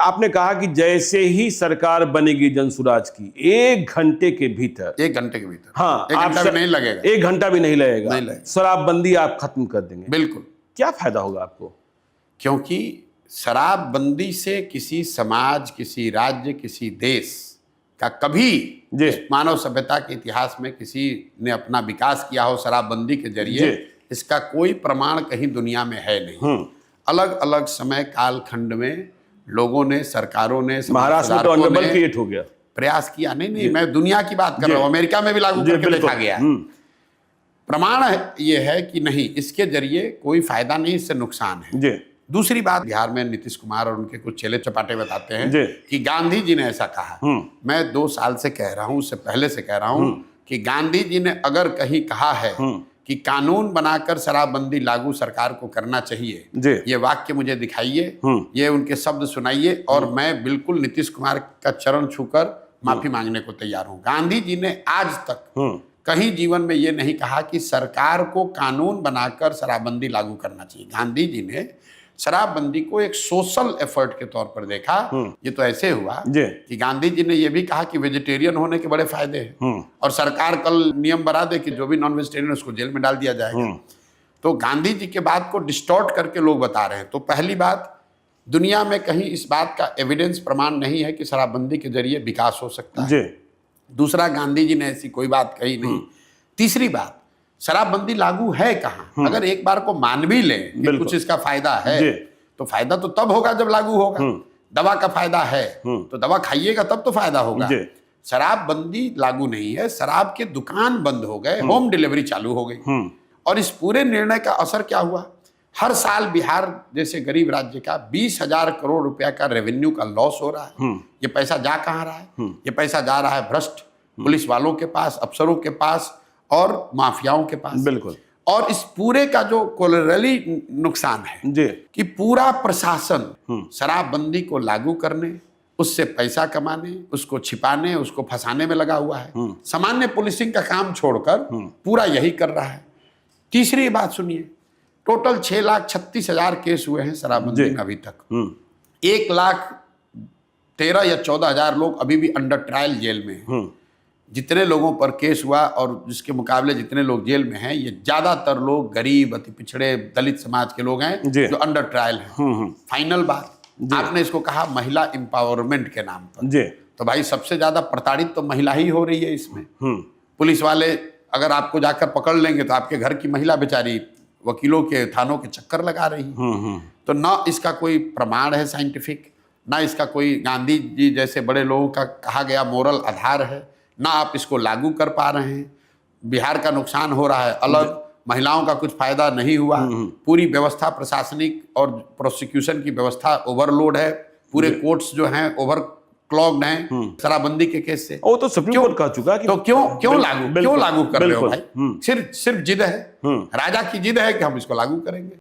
आपने कहा कि जैसे ही सरकार बनेगी जनसुराज की 1 घंटे के भीतर, 1 घंटे के भीतर, हाँ, 1 घंटा भी नहीं लगेगा, 1 घंटा भी नहीं लगेगा, नहीं लगेगा। शराबबंदी आप खत्म कर देंगे। बिल्कुल। क्या फायदा होगा आपको? क्योंकि शराबबंदी से किसी समाज, किसी राज्य, किसी देश का कभी इस मानव सभ्यता के इतिहास में किसी ने अपना विकास किया हो शराबबंदी के जरिए, इसका कोई प्रमाण कहीं दुनिया में है नहीं। अलग अलग समय कालखंड में लोगों ने, सरकारों ने, महाराष्ट्र में तो अनबल क्रिएट हो गया, प्रयास किया। नहीं, मैं दुनिया की बात कर रहा हूँ, अमेरिका में भी लागू करके देखा गया है। प्रमाण ये है कि नहीं, इसके जरिए कोई फायदा नहीं, इससे नुकसान है। दूसरी बात, बिहार में नीतीश कुमार और उनके कुछ चेले चपाटे बताते हैं कि गांधी जी ने ऐसा कहा। मैं 2 साल से कह रहा हूं, उससे पहले से कह रहा हूं कि गांधी जी ने अगर कहीं कहा है कि कानून बनाकर शराबबंदी लागू सरकार को करना चाहिए, ये वाक्य मुझे दिखाइए, ये उनके शब्द सुनाइए, और मैं बिल्कुल नीतीश कुमार का चरण छूकर माफी मांगने को तैयार हूं। गांधी जी ने आज तक कहीं जीवन में ये नहीं कहा कि सरकार को कानून बनाकर शराबबंदी लागू करना चाहिए। गांधी जी ने शराबबंदी को एक सोशल एफर्ट के तौर पर देखा। ये तो ऐसे हुआ कि गांधी जी ने यह भी कहा कि वेजिटेरियन होने के बड़े फायदे हैं, और सरकार कल नियम बना दे कि जो भी नॉन वेजिटेरियन उसको जेल में डाल दिया जाएगा। तो गांधी जी के बात को डिस्टॉर्ट करके लोग बता रहे हैं। तो पहली बात, दुनिया में कहीं इस बात का एविडेंस, प्रमाण नहीं है कि शराबबंदी के जरिए विकास हो सकता है। दूसरा, गांधी जी ने ऐसी कोई बात कही नहीं। तीसरी बात, शराबबंदी लागू है कहाँ? अगर एक बार को मान भी ले कि कुछ इसका फायदा है, तो फायदा तो तब होगा जब लागू होगा। दवा का फायदा है तो दवा खाइएगा तब तो फायदा होगा। शराबबंदी लागू नहीं है, शराब के दुकान बंद हो गए, होम डिलीवरी चालू हो गई। और इस पूरे निर्णय का असर क्या हुआ? हर साल बिहार जैसे गरीब राज्य का 20,000 करोड़ रुपया का रेवेन्यू का लॉस हो रहा है। ये पैसा जा कहाँ रहा है? ये पैसा जा रहा है भ्रष्ट पुलिस वालों के पास, अफसरों के पास और माफियाओं के पास। बिल्कुल। और इस पूरे का जो कोलैटरली नुकसान है कि पूरा प्रशासन शराबबंदी को लागू करने, उससे पैसा कमाने, उसको छिपाने, उसको फंसाने में लगा हुआ है। सामान्य पुलिसिंग का काम छोड़कर पूरा यही कर रहा है। तीसरी बात सुनिए, टोटल 6,36,000 केस हुए हैं शराबबंदी में अभी तक। 1,13,000 या 14,000 लोग अभी भी अंडर ट्रायल जेल में हैं। जितने लोगों पर केस हुआ और जिसके मुकाबले जितने लोग जेल में हैं, ये ज्यादातर लोग गरीब, अति पिछड़े, दलित समाज के लोग हैं जो अंडर ट्रायल हैं। फाइनल बात, आपने इसको कहा महिला एम्पावरमेंट के नाम पर, तो भाई सबसे ज्यादा प्रताड़ित तो महिला ही हो रही है इसमें। पुलिस वाले अगर आपको जाकर पकड़ लेंगे तो आपके घर की महिला बेचारी वकीलों के, थानों के चक्कर लगा रही है। तो ना इसका कोई प्रमाण है साइंटिफिक, ना इसका कोई गांधी जी जैसे बड़े लोगों का कहा गया मोरल आधार है, ना आप इसको लागू कर पा रहे हैं। बिहार का नुकसान हो रहा है अलग, महिलाओं का कुछ फायदा नहीं हुआ। पूरी व्यवस्था, प्रशासनिक और प्रोसिक्यूशन की व्यवस्था ओवरलोड है। पूरे कोर्ट्स जो हैं ओवर क्लॉग्ड हैं शराबबंदी के केस से। वो तो सुप्रीम कोर्ट कह चुका कि तो क्यों लागू कर रहे हो भाई? सिर्फ जिद है, राजा की जिद है कि हम इसको लागू करेंगे।